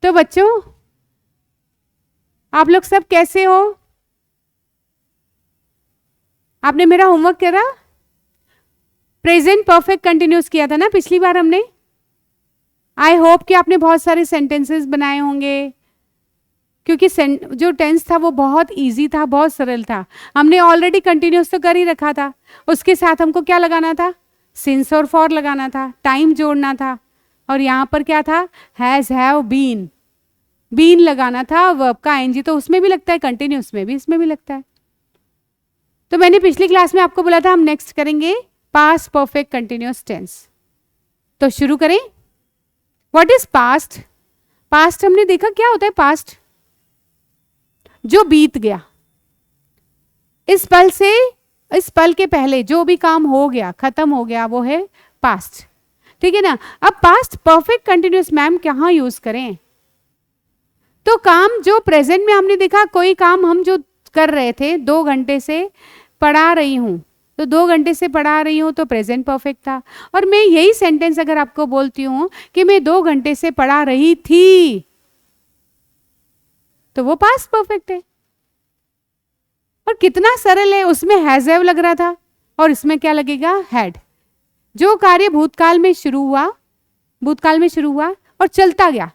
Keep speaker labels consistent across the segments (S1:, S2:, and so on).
S1: तो बच्चों आप लोग सब कैसे हो? आपने मेरा होमवर्क करा? प्रेजेंट परफेक्ट कंटिन्यूस किया था ना पिछली बार हमने। आई होप कि आपने बहुत सारे सेंटेंसेस बनाए होंगे, क्योंकि जो टेंस था वो बहुत इजी था, बहुत सरल था। हमने ऑलरेडी कंटिन्यूस तो कर ही रखा था, उसके साथ हमको क्या लगाना था? सिंस और फॉर लगाना था, टाइम जोड़ना था, और यहाँ पर क्या था? हैज, हैव, बीन, बीन लगाना था, वर्ब का आईएनजी तो उसमें भी लगता है, कंटिन्यूस में भी, इसमें भी लगता है। तो मैंने पिछली क्लास में आपको बोला था हम नेक्स्ट करेंगे पास्ट परफेक्ट कंटिन्यूस टेंस। तो शुरू करें। What is past? पास्ट हमने देखा क्या होता है पास्ट? जो बीत गया, इस पल से, इस पल के पहले जो भी काम हो गया, खत्म हो गया, वो है पास्ट। ठीक है ना? अब पास्ट परफेक्ट कंटिन्यूस मैम कहाँ यूज करें? तो काम जो प्रेजेंट में हमने देखा, कोई काम हम जो कर रहे थे, 2 घंटे से पढ़ा रही हूं, तो 2 घंटे से पढ़ा रही हूं तो प्रेजेंट परफेक्ट था। और मैं यही सेंटेंस अगर आपको बोलती हूं कि मैं 2 घंटे से पढ़ा रही थी, तो वो पास्ट परफेक्ट है। और कितना सरल है, उसमें हैज हैव लग रहा था और इसमें क्या लगेगा? हैड। जो कार्य भूतकाल में शुरू हुआ, भूतकाल में शुरू हुआ और चलता गया,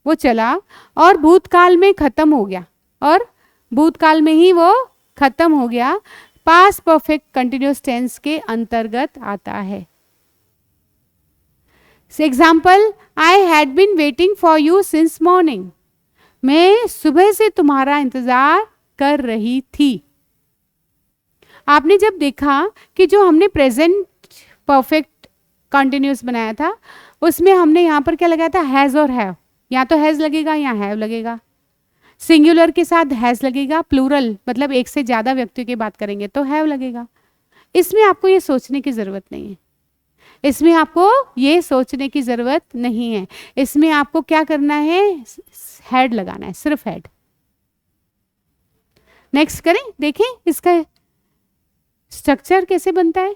S1: वो चला और भूतकाल में खत्म हो गया, और भूतकाल में ही वो खत्म हो गया, पास्ट परफेक्ट कंटिन्यूस टेंस के अंतर्गत आता है। Example, I had been waiting for you since morning. मैं सुबह से तुम्हारा इंतजार कर रही थी। आपने जब देखा कि जो हमने प्रेजेंट परफेक्ट कंटिन्यूस बनाया था, उसमें हमने यहां पर क्या लगाया था? हैज और हैव। या तो हैज लगेगा या हैव लगेगा। सिंगुलर के साथ हैज लगेगा, प्लूरल मतलब एक से ज्यादा व्यक्तियों की बात करेंगे तो हैव लगेगा। इसमें आपको ये सोचने की जरूरत नहीं है, इसमें आपको ये सोचने की जरूरत नहीं है। इसमें आपको क्या करना है? हैड लगाना है, सिर्फ हैड। नेक्स्ट करें, देखें इसका स्ट्रक्चर कैसे बनता है।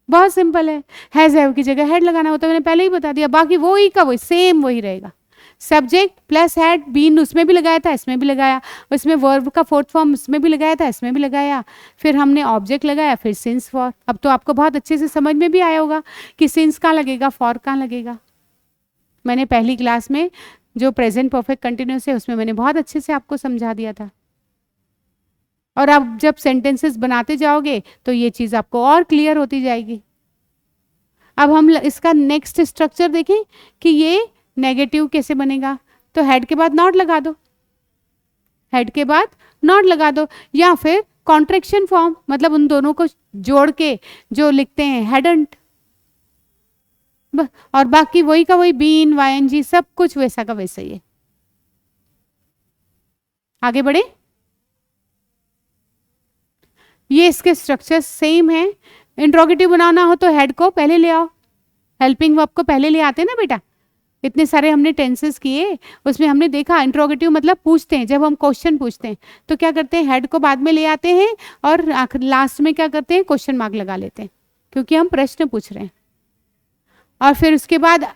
S1: बहुत सिंपल है, हैज हैव की जगह हैड लगाना होता है, मैंने पहले ही बता दिया। बाकी वो ही का वही, सेम वही रहेगा। सब्जेक्ट प्लस हैड, बीन उसमें भी लगाया था, इसमें भी लगाया, उसमें वर्ब का फोर्थ फॉर्म उसमें भी लगाया था, इसमें भी लगाया, फिर हमने ऑब्जेक्ट लगाया, फिर सिंस फॉर। अब तो आपको बहुत अच्छे से समझ में भी आया होगा कि सिंस कहाँ लगेगा, फॉर कहाँ लगेगा। मैंने पहली क्लास में जो प्रेजेंट परफेक्ट कंटिन्यूस है उसमें मैंने बहुत अच्छे से आपको समझा दिया था। और अब जब सेंटेंसेस बनाते जाओगे तो ये चीज आपको और क्लियर होती जाएगी। अब हम इसका नेक्स्ट स्ट्रक्चर देखें कि ये नेगेटिव कैसे बनेगा। तो हेड के बाद नॉट लगा दो, हेड के बाद नॉट लगा दो, या फिर कॉन्ट्रैक्शन फॉर्म, मतलब उन दोनों को जोड़ के जो लिखते हैं हैडंट, और बाकी वही का वही, बीन, वाईएनजी, सब कुछ वैसा का वैसा ही है। आगे बढ़े, ये इसके स्ट्रक्चर सेम है। इंट्रोगेटिव बनाना हो तो हेड को पहले ले आओ, हेल्पिंग वर्ब को पहले ले आते हैं ना बेटा। इतने सारे हमने टेंसेस किए, उसमें हमने देखा इंट्रोगेटिव मतलब पूछते हैं, जब हम क्वेश्चन पूछते हैं तो क्या करते हैं? हेड को बाद में ले आते हैं और आखिर लास्ट में क्या करते हैं? क्वेश्चन मार्क लगा लेते हैं, क्योंकि हम प्रश्न पूछ रहे हैं। और फिर उसके बाद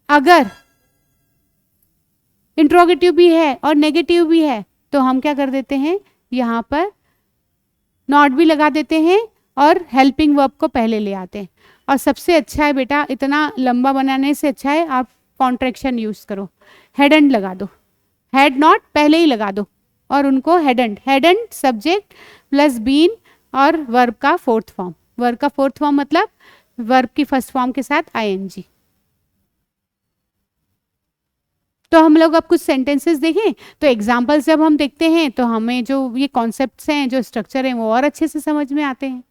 S1: अगर इंट्रोगेटिव भी है और नेगेटिव भी है तो हम क्या कर देते हैं? यहाँ पर नॉट भी लगा देते हैं और हेल्पिंग वर्ब को पहले ले आते हैं। और सबसे अच्छा है बेटा, इतना लंबा बनाने से अच्छा है आप कॉन्ट्रैक्शन यूज करो, हेडंट लगा दो, हेड नॉट पहले ही लगा दो और उनको हेडंट, हेडंट सब्जेक्ट प्लस बीन और वर्ब का फोर्थ फॉर्म। वर्ब का फोर्थ फॉर्म मतलब वर्ब की फर्स्ट फॉर्म के साथ आईएनजी। तो हम लोग अब कुछ सेंटेंसेस देखें, तो एग्जाम्पल्स जब हम देखते हैं तो हमें जो ये कॉन्सेप्ट्स हैं, जो स्ट्रक्चर हैं, वो और अच्छे से समझ में आते हैं।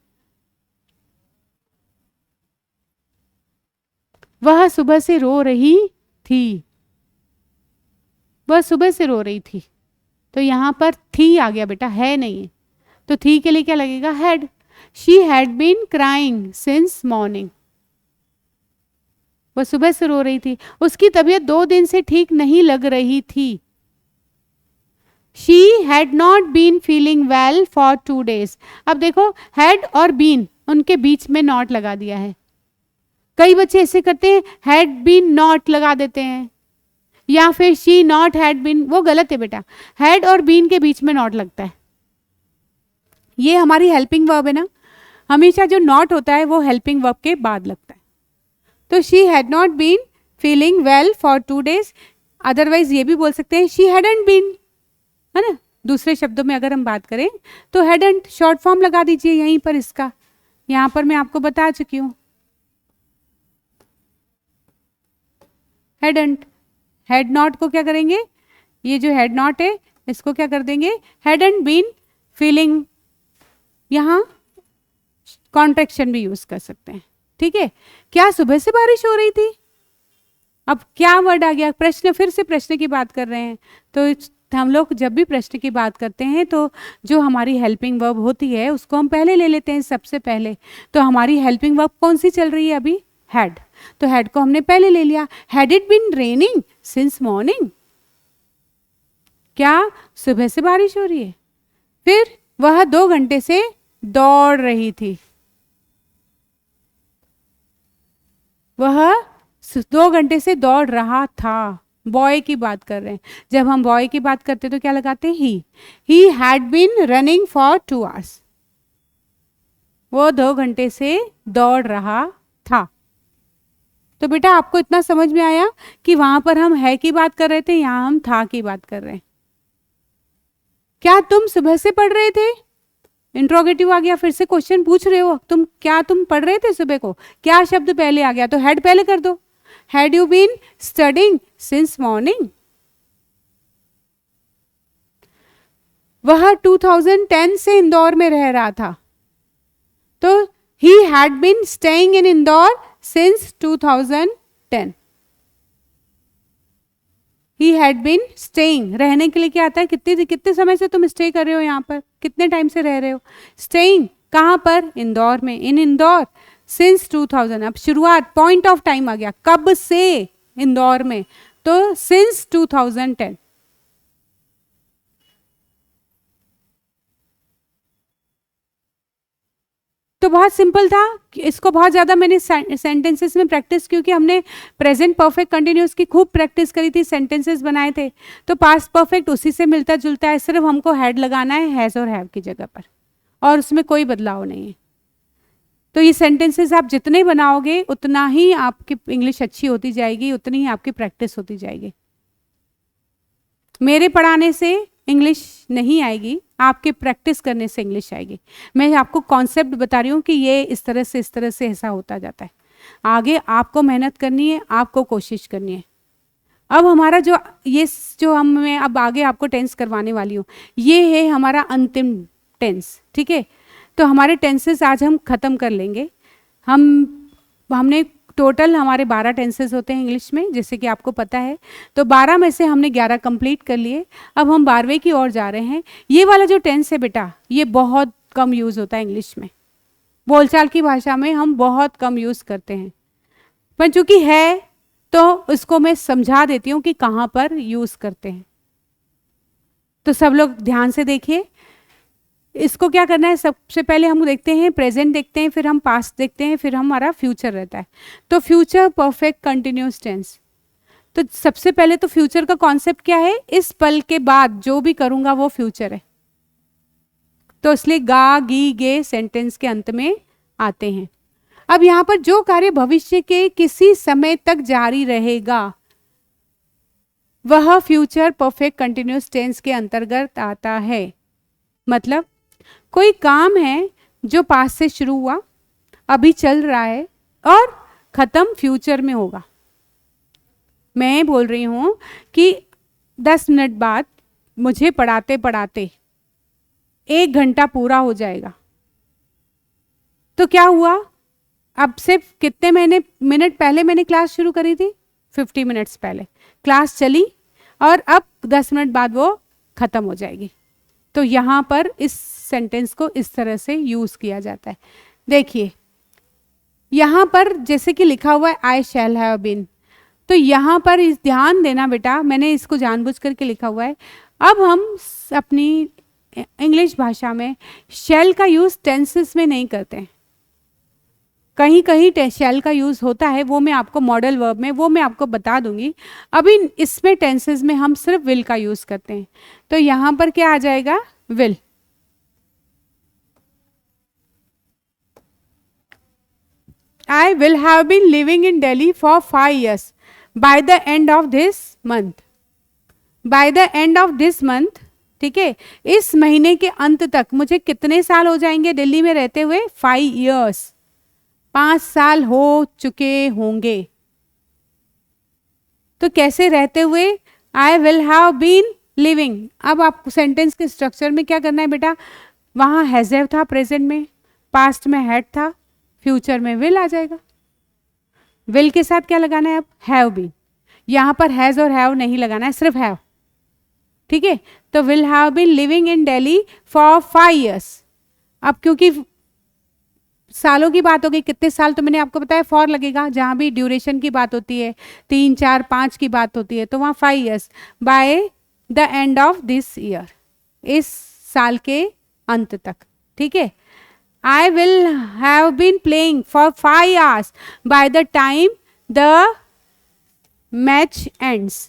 S1: वह सुबह से रो रही थी, वह सुबह से रो रही थी, तो यहां पर थी आ गया बेटा, है नहीं है, तो थी के लिए क्या लगेगा? Had. She had been crying since morning, वह सुबह से रो रही थी, उसकी तबीयत 2 दिन से ठीक नहीं लग रही थी। She had not been feeling well for 2 days। अब देखो हैड और बीन, उनके बीच में नॉट लगा दिया है। कई बच्चे ऐसे करते हैं, हैड बीन नॉट लगा देते हैं, या फिर शी नॉट हैड बीन, वो गलत है बेटा, हैड और बीन के बीच में नॉट लगता है। ये हमारी हेल्पिंग वर्ब है ना, हमेशा जो नॉट होता है वो हेल्पिंग वर्ब के बाद लगता है। तो she had not been feeling well for 2 days, otherwise ये भी बोल सकते हैं शी हैडंट बीन, है ना। दूसरे शब्दों में अगर हम बात करें तो हैडंट शॉर्ट फॉर्म लगा दीजिए यहीं पर, इसका यहां पर मैं आपको बता चुकी हूं, हैडंट। हैड नॉट को क्या करेंगे, ये जो हैड नॉट है इसको क्या कर देंगे, हैडंट बीन फीलिंग, यहां कॉन्ट्रैक्शन भी यूज कर सकते हैं, ठीक है। क्या सुबह से बारिश हो रही थी, अब क्या वर्ड आ गया, प्रश्न, फिर से प्रश्न की बात कर रहे हैं। तो हम लोग जब भी प्रश्न की बात करते हैं तो जो हमारी हेल्पिंग वर्ब होती है उसको हम पहले ले लेते हैं सबसे पहले। तो हमारी हेल्पिंग वर्ब कौन सी चल रही है अभी, हैड, तो हैड को हमने पहले ले लिया। Had it been raining since morning, क्या सुबह से बारिश हो रही है। फिर वह 2 घंटे से दौड़ रही थी, वह 2 घंटे से दौड़ रहा था, बॉय की बात कर रहे हैं। जब हम बॉय की बात करते हैं तो क्या लगाते हैं, he had been running for 2 hours, वो 2 घंटे से दौड़ रहा था। तो बेटा आपको इतना समझ में आया कि वहां पर हम है की बात कर रहे थे, यहां हम था की बात कर रहे हैं। क्या तुम सुबह से पढ़ रहे थे, इंट्रोगेटिव आ गया, फिर से क्वेश्चन पूछ रहे हो तुम, क्या तुम पढ़ रहे थे सुबह को, क्या शब्द पहले आ गया, तो हैड पहले कर दो, had you been studying since morning. वह 2010 से इंदौर में रह रहा था, तो he had been staying in Indore since 2010। He had been staying, रहने के लिए क्या आता है, कितने समय से तुम स्टे कर रहे हो यहाँ पर, कितने टाइम से रह रहे हो। स्टेइंग कहाँ पर, इंदौर में, इन इंदौर सिंस 2000, अब शुरुआत पॉइंट ऑफ टाइम आ गया, कब से इंदौर में, तो सिंस 2010। तो बहुत सिंपल था, इसको बहुत ज़्यादा मैंने सेंटेंसेस में प्रैक्टिस, क्योंकि हमने प्रेजेंट परफेक्ट कंटिन्यूस की खूब प्रैक्टिस करी थी, सेंटेंसेस बनाए थे। तो पास्ट परफेक्ट उसी से मिलता जुलता है, सिर्फ हमको हैड लगाना है हैज़ और हैव की जगह पर, और उसमें कोई बदलाव नहीं है। तो ये सेंटेंसेस आप जितने बनाओगे उतना ही आपकी इंग्लिश अच्छी होती जाएगी, उतनी ही आपकी प्रैक्टिस होती जाएगी। मेरे पढ़ाने से इंग्लिश नहीं आएगी, आपके प्रैक्टिस करने से इंग्लिश आएगी। मैं आपको कॉन्सेप्ट बता रही हूँ कि ये इस तरह से ऐसा होता जाता है। आगे आपको मेहनत करनी है, आपको कोशिश करनी है। अब हमारा जो मैं अब आगे आपको टेंस करवाने वाली हूँ, ये है हमारा अंतिम टेंस, ठीक है। तो हमारे टेंसेस आज हम ख़त्म कर लेंगे। हमने टोटल हमारे 12 टेंसेस होते हैं इंग्लिश में, जैसे कि आपको पता है। तो 12 में से हमने 11 कंप्लीट कर लिए, अब हम 12वें की ओर जा रहे हैं। ये वाला जो टेंस है बेटा, ये बहुत कम यूज़ होता है इंग्लिश में, बोलचाल की भाषा में हम बहुत कम यूज़ करते हैं, पर चूंकि है तो उसको मैं समझा देती हूँ कि कहाँ पर यूज़ करते हैं। तो सब लोग ध्यान से देखिए, इसको क्या करना है, सबसे पहले हम देखते हैं प्रेजेंट, देखते हैं, फिर हम पास्ट देखते हैं, फिर हमारा फ्यूचर रहता है। तो फ्यूचर परफेक्ट कंटिन्यूस टेंस, तो सबसे पहले तो फ्यूचर का कॉन्सेप्ट क्या है, इस पल के बाद जो भी करूंगा वो फ्यूचर है। तो इसलिए गा गी गे सेंटेंस के अंत में आते हैं। अब यहां पर जो कार्य भविष्य के किसी समय तक जारी रहेगा वह फ्यूचर परफेक्ट कंटिन्यूस टेंस के अंतर्गत आता है। मतलब कोई काम है जो पास्ट से शुरू हुआ, अभी चल रहा है और खत्म फ्यूचर में होगा। मैं बोल रही हूं कि 10 मिनट बाद मुझे पढ़ाते पढ़ाते 1 घंटा पूरा हो जाएगा, तो क्या हुआ, अब से कितने मिनट पहले मैंने क्लास शुरू करी थी, 50 मिनट्स पहले क्लास चली और अब 10 मिनट बाद वो खत्म हो जाएगी। तो यहाँ पर इस सेंटेंस को इस तरह से यूज किया जाता है। देखिए यहाँ पर जैसे कि लिखा हुआ है आई शैल हैव बीन, तो यहाँ पर इस ध्यान देना बेटा, मैंने इसको जानबूझ करके लिखा हुआ है। अब हम अपनी इंग्लिश भाषा में शैल का यूज टेंसेस में नहीं करते हैं। कहीं कहीं शैल का यूज़ होता है, वो मैं आपको मॉडल वर्ब में वो मैं आपको बता दूंगी। अभी इसमें टेंसेस में हम सिर्फ विल का यूज़ करते हैं। तो यहाँ पर क्या आ जाएगा, will. I will have been living in Delhi for 5 years by the end of this month. By the end of this month, ठीक है, इस महीने के अंत तक मुझे कितने साल हो जाएंगे दिल्ली में रहते हुए? 5 years, 5 साल हो चुके होंगे। तो कैसे रहते हुए? I will have been living. अब आपको सेंटेंस के स्ट्रक्चर में क्या करना है बेटा, वहाँ हैज हैव था प्रेजेंट में, पास्ट में हैड था, फ्यूचर में विल आ जाएगा। विल के साथ क्या लगाना है अब? Have been. यहाँ पर हैज और हैव नहीं लगाना है, सिर्फ हैव, ठीक है। तो will have been living in Delhi for 5 years। अब क्योंकि सालों की बात हो गई, कितने साल, तो मैंने आपको बताया फॉर लगेगा। जहाँ भी ड्यूरेशन की बात होती है, 3, 4, 5 की बात होती है, तो वहाँ 5 years by the end of this year, इस साल के अंत तक, ठीक है। I will have been playing for 5 hours by the time the match ends।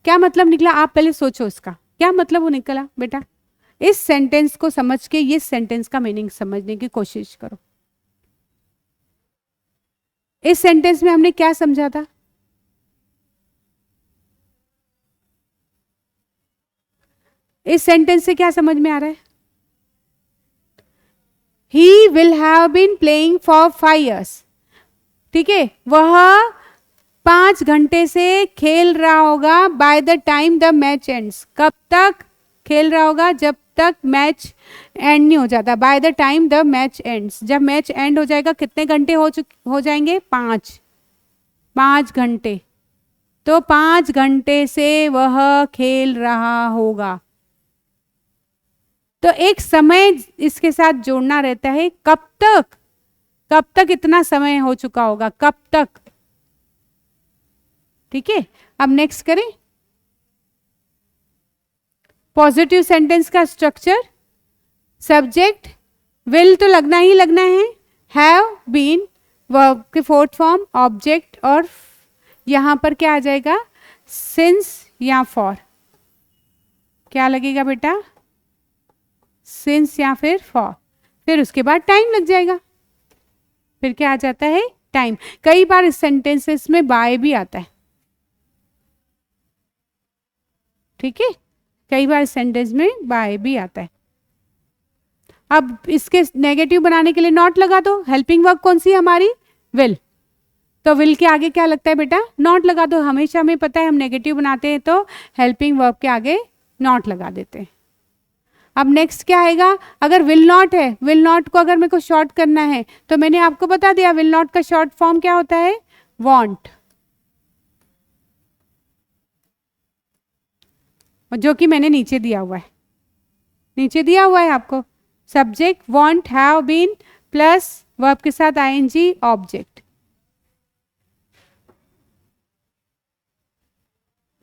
S1: क्या मतलब निकला, आप पहले सोचो इसका क्या मतलब वो निकला बेटा। इस सेंटेंस को समझ के ये सेंटेंस का मीनिंग समझने की कोशिश करो। इस सेंटेंस में हमने क्या समझा था? इस सेंटेंस से क्या समझ में आ रहा है? He will have been playing for 5 years, ठीक है, वह 5 घंटे से खेल रहा होगा by the time the match ends। कब तक खेल रहा होगा? जब तक मैच एंड नहीं हो जाता, by the time the match ends। जब मैच एंड हो जाएगा कितने घंटे हो जाएंगे? 5 घंटे। तो 5 घंटे से वह खेल रहा होगा। तो एक समय इसके साथ जोड़ना रहता है, कब तक, कब तक इतना समय हो चुका होगा, कब तक, ठीक है। अब नेक्स्ट करें, पॉजिटिव सेंटेंस का स्ट्रक्चर। सब्जेक्ट विल तो लगना ही लगना है, हैव बीन वर्ब के फोर्थ फॉर्म, ऑब्जेक्ट, और यहां पर क्या आ जाएगा? सिंस या फॉर। क्या लगेगा बेटा? सिंस या फिर फॉर। फिर उसके बाद टाइम लग जाएगा। फिर क्या आ जाता है? टाइम। कई बार इस सेंटेंसेस में बाय भी आता है, ठीक है, कई बार सेंटेंस में बाय भी आता है। अब इसके नेगेटिव बनाने के लिए नॉट लगा दो। हेल्पिंग वर्ब कौन सी है हमारी? विल। तो विल के आगे क्या लगता है बेटा? नॉट लगा दो। हमेशा हमें पता है हम नेगेटिव बनाते हैं तो हेल्पिंग वर्ब के आगे नॉट लगा देते हैं। अब नेक्स्ट क्या आएगा? अगर विल नॉट है, विल नॉट को अगर मेरे को शॉर्ट करना है तो मैंने आपको बता दिया विल नॉट का शॉर्ट फॉर्म क्या होता है? वॉन्ट, जो कि मैंने नीचे दिया हुआ है, नीचे दिया हुआ है आपको। Subject want have been plus verb के साथ आईएनजी ऑब्जेक्ट।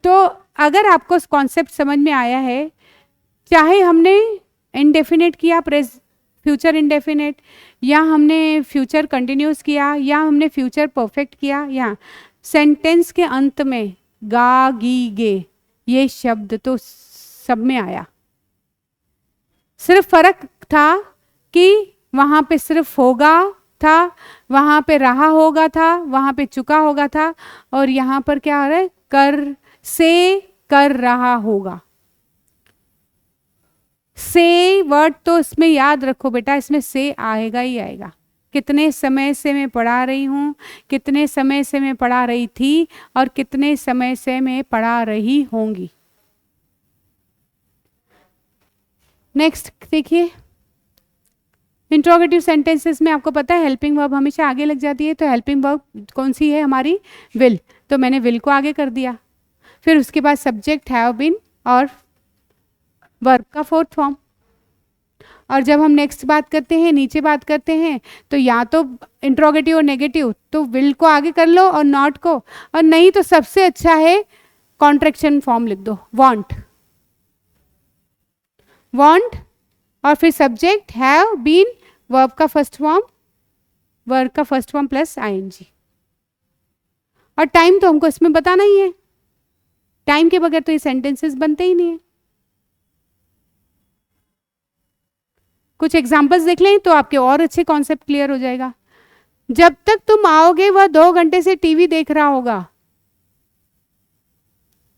S1: तो अगर आपको कॉन्सेप्ट समझ में आया है, चाहे हमने इंडेफिनेट किया, फ्यूचर इंडेफिनेट, या हमने फ्यूचर कंटिन्यूस किया, या हमने फ्यूचर परफेक्ट किया, या सेंटेंस के अंत में गा गी गे ये शब्द तो सब में आया। सिर्फ फर्क था कि वहाँ पे सिर्फ होगा था, वहाँ पे रहा होगा था, वहाँ पे चुका होगा था, और यहाँ पर क्या हो रहा है? कर से कर रहा होगा। से वर्ड तो इसमें याद रखो बेटा, इसमें से आएगा ही आएगा। कितने समय से मैं पढ़ा रही हूँ, कितने समय से मैं पढ़ा रही थी, और कितने समय से मैं पढ़ा रही होंगी। नेक्स्ट देखिए, इंट्रोगेटिव सेंटेंसेस में आपको पता है हेल्पिंग वर्ब हमेशा आगे लग जाती है। तो हेल्पिंग वर्ब कौन सी है हमारी? विल। तो मैंने विल को आगे कर दिया। फिर उसके बाद सब्जेक्ट हैव बीन और वर्ब का फोर्थ फॉर्म। और जब हम नेक्स्ट बात करते हैं, नीचे बात करते हैं, तो या तो इंट्रोगेटिव और नेगेटिव, तो विल को आगे कर लो और नॉट को, और नहीं तो सबसे अच्छा है कॉन्ट्रैक्शन फॉर्म लिख दो, वांट, वांट, और फिर सब्जेक्ट हैव बीन वर्ब का फर्स्ट फॉर्म, वर्ब का फर्स्ट फॉर्म प्लस आईएनजी। और टाइम तो हमको इसमें बताना ही है, टाइम के बगैर तो ये सेंटेंसेस बनते ही नहीं है। कुछ एग्जांपल्स देख लें तो आपके और अच्छे कॉन्सेप्ट क्लियर हो जाएगा। जब तक तुम आओगे वह 2 घंटे से टीवी देख रहा होगा।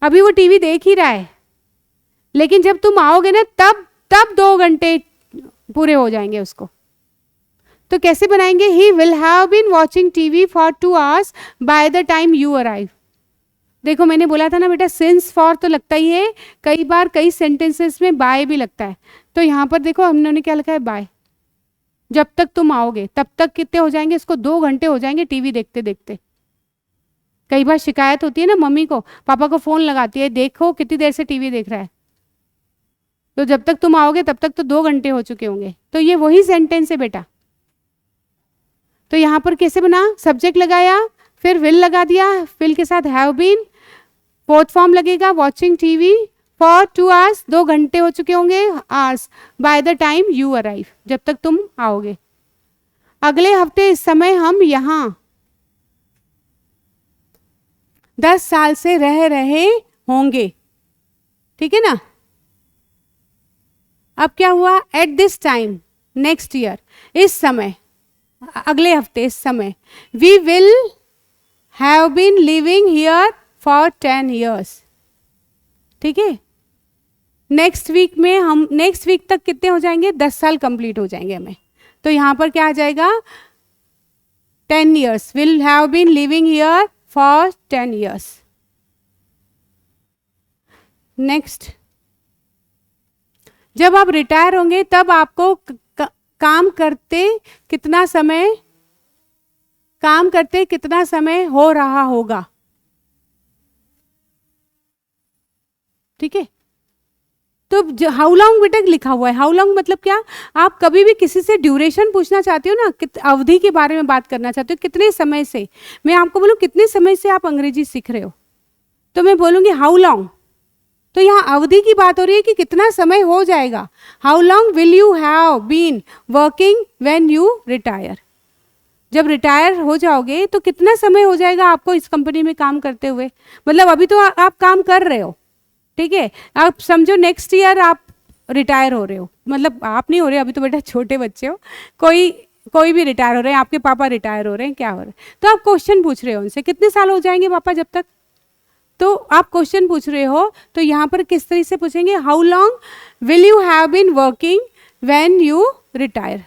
S1: अभी वो टीवी देख ही रहा है, लेकिन जब तुम आओगे ना तब 2 घंटे पूरे हो जाएंगे उसको। तो कैसे बनाएंगे? He will have been watching TV for 2 hours by the time you arrive. देखो मैंने बोला था ना बेटा, सिंस फॉर तो लगता ही है, कई बार कई सेंटेंसेस में बाय भी लगता है। तो यहाँ पर देखो हमने क्या लिखा है, बाय। जब तक तुम आओगे तब तक कितने हो जाएंगे, इसको 2 घंटे हो जाएंगे टीवी देखते देखते। कई बार शिकायत होती है ना मम्मी को, पापा को फोन लगाती है, देखो कितनी देर से टीवी देख रहा है। तो जब तक तुम आओगे तब तक तो 2 घंटे हो चुके होंगे। तो ये वही सेंटेंस है बेटा। तो यहाँ पर कैसे बना, सब्जेक्ट लगाया, फिर विल लगा दिया, विल के साथ हैव बीन, फोर्थ फॉर्म लगेगा वॉचिंग टीवी फॉर 2 hours, 2 घंटे हो चुके होंगे, hours bye the time you arrive, जब तक तुम आओगे। अगले हफ्ते इस समय हम यहाँ 10 साल से रह रहे होंगे। ठीक है ना। अब क्या हुआ, at this time, next year, इस समय, अगले हफ्ते, इस समय, we will have been living here for 10 years। ठीक है। नेक्स्ट वीक में हम, नेक्स्ट वीक तक कितने हो जाएंगे, 10 साल कंप्लीट हो जाएंगे हमें। तो यहां पर क्या आ जाएगा, 10 years, will have been living here for 10 years। Next, जब आप रिटायर होंगे तब आपको काम करते कितना समय हो रहा होगा। ठीक है। तो हाउ लॉन्ग बेटा लिखा हुआ है, हाउ लॉन्ग मतलब क्या, आप कभी भी किसी से ड्यूरेशन पूछना चाहते हो ना, अवधि के बारे में बात करना चाहते हो, कितने समय से, मैं आपको बोलूं कितने समय से आप अंग्रेजी सीख रहे हो, तो मैं बोलूंगी हाउ लॉन्ग। तो यहाँ अवधि की बात हो रही है कि कितना समय हो जाएगा। How long will you have been working when you retire. जब रिटायर हो जाओगे तो कितना समय हो जाएगा आपको इस कंपनी में काम करते हुए, मतलब अभी तो आप काम कर रहे हो। ठीक है। आप समझो नेक्स्ट ईयर आप रिटायर हो रहे हो, मतलब आप नहीं हो रहे, अभी तो बेटा छोटे बच्चे हो, कोई भी रिटायर हो रहे हैं, आपके पापा रिटायर हो रहे हैं, क्या हो रहा है, तो आप क्वेश्चन पूछ रहे हो उनसे, कितने साल हो जाएंगे पापा जब तक, तो आप क्वेश्चन पूछ रहे हो। तो यहाँ पर किस तरह से पूछेंगे, how long will you have been working when you retire.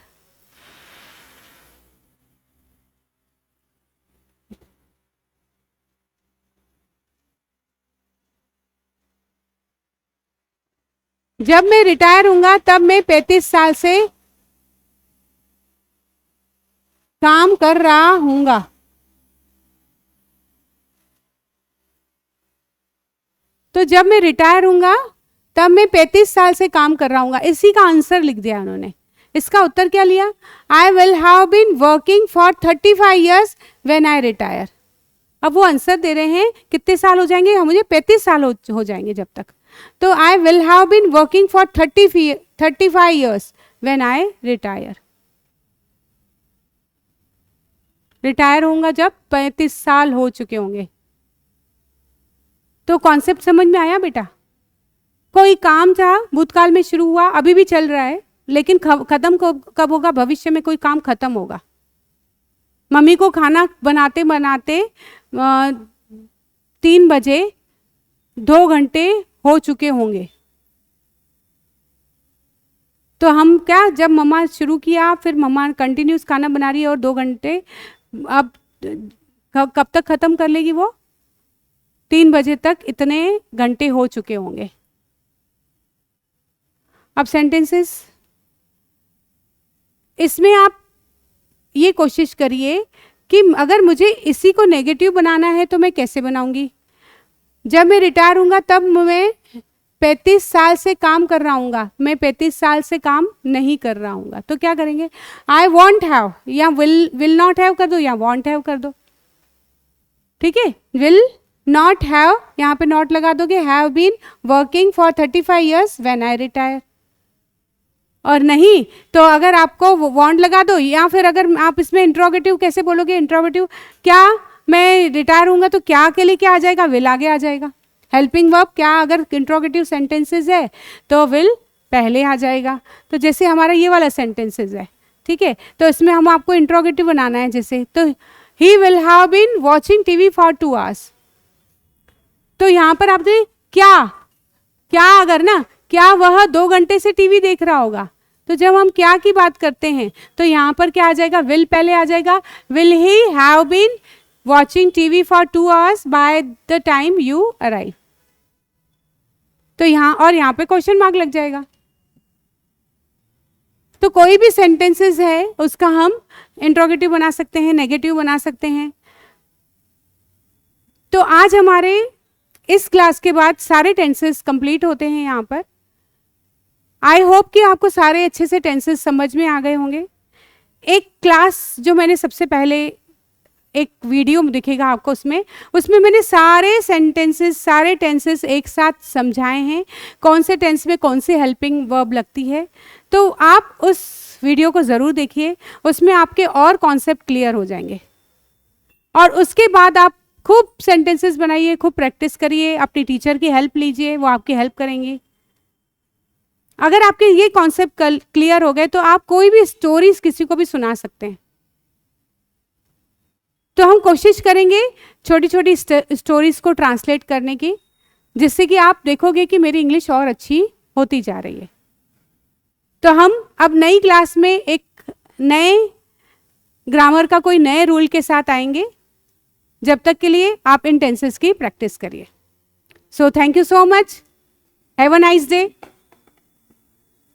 S1: जब मैं रिटायर होऊंगा तब मैं 35 साल से काम कर रहा हूंगा। तो जब मैं रिटायर होऊंगा तब मैं 35 साल से काम कर रहा हूंगा, इसी का आंसर लिख दिया उन्होंने। इसका उत्तर क्या लिया, I will have been working for 35 years when I retire. अब वो आंसर दे रहे हैं कितने साल हो जाएंगे, मुझे 35 साल हो जाएंगे जब तक। तो I will have been working for 35 years when I retire. Retire होऊंगा जब 35 साल हो चुके होंगे। तो कॉन्सेप्ट समझ में आया बेटा। कोई काम था भूतकाल में शुरू हुआ, अभी भी चल रहा है, लेकिन खत्म कब होगा, भविष्य में कोई काम खत्म होगा। मम्मी को खाना बनाते बनाते 3 बजे 2 घंटे हो चुके होंगे। तो हम क्या, जब मम्मा शुरू किया फिर मम्मा कंटिन्यूस खाना बना रही है और 2 घंटे, अब कब तक खत्म कर लेगी वो, 3 बजे तक इतने घंटे हो चुके होंगे। अब सेंटेंसेस, इसमें आप ये कोशिश करिए कि अगर मुझे इसी को नेगेटिव बनाना है तो मैं कैसे बनाऊंगी। जब मैं रिटायर होऊंगा तब मैं 35 साल से काम कर रहा हूँगा, मैं 35 साल से काम नहीं कर रहा हूँगा। तो क्या करेंगे, आई वॉन्ट हैव, या विल नॉट हैव कर दो या वॉन्ट हैव कर दो। ठीक है, विल नॉट हैव, यहाँ पे नॉट लगा दोगे, have been working for 35 years when I retire. और नहीं तो अगर आपको वांट लगा दो, या फिर अगर आप इसमें इंट्रोगेटिव कैसे बोलोगे, इंट्रोगेटिव क्या, मैं रिटायर होऊंगा तो क्या के लिए क्या आ जाएगा, विल आगे आ जाएगा। हेल्पिंग वर्ब क्या, अगर इंट्रोगेटिव सेंटेंसेस है तो विल पहले आ जाएगा। तो जैसे हमारा ये वाला सेंटेंसेस है, ठीक है, तो इसमें हम आपको इंट्रोगेटिव बनाना है। जैसे तो he will have been watching TV for 2 hours। तो यहाँ पर आपने क्या, क्या अगर ना, क्या वह 2 घंटे से टीवी देख रहा होगा, तो जब हम क्या की बात करते हैं तो यहाँ पर क्या आ जाएगा, विल पहले आ जाएगा। Will he have been watching TV for 2 hours by the time you arrive. तो यहाँ और यहाँ पे क्वेश्चन मार्क लग जाएगा। तो कोई भी सेंटेंसेस है उसका हम इंट्रोगेटिव बना सकते हैं, नेगेटिव बना सकते हैं। तो आज हमारे इस क्लास के बाद सारे टेंसेस कंप्लीट होते हैं यहाँ पर। आई होप कि आपको सारे अच्छे से टेंसेस समझ में आ गए होंगे। एक क्लास जो मैंने सबसे पहले, एक वीडियो दिखेगा आपको, उसमें मैंने सारे सेंटेंसेस, सारे टेंसेस एक साथ समझाए हैं, कौन से टेंस में कौन सी हेल्पिंग वर्ब लगती है। तो आप उस वीडियो को ज़रूर देखिए, उसमें आपके और कॉन्सेप्ट क्लियर हो जाएंगे। और उसके बाद आप खूब सेंटेंसेस बनाइए, खूब प्रैक्टिस करिए, अपनी टीचर की हेल्प लीजिए, वो आपकी हेल्प करेंगी। अगर आपके ये कॉन्सेप्ट क्लियर हो गए तो आप कोई भी स्टोरीज किसी को भी सुना सकते हैं। तो हम कोशिश करेंगे छोटी छोटी स्टोरीज को ट्रांसलेट करने की, जिससे कि आप देखोगे कि मेरी इंग्लिश और अच्छी होती जा रही है। तो हम अब नई क्लास में एक नए ग्रामर का कोई नए रूल के साथ आएंगे। जब तक के लिए आप इन टेंसेस की प्रैक्टिस करिए। So thank you so much, have a nice day.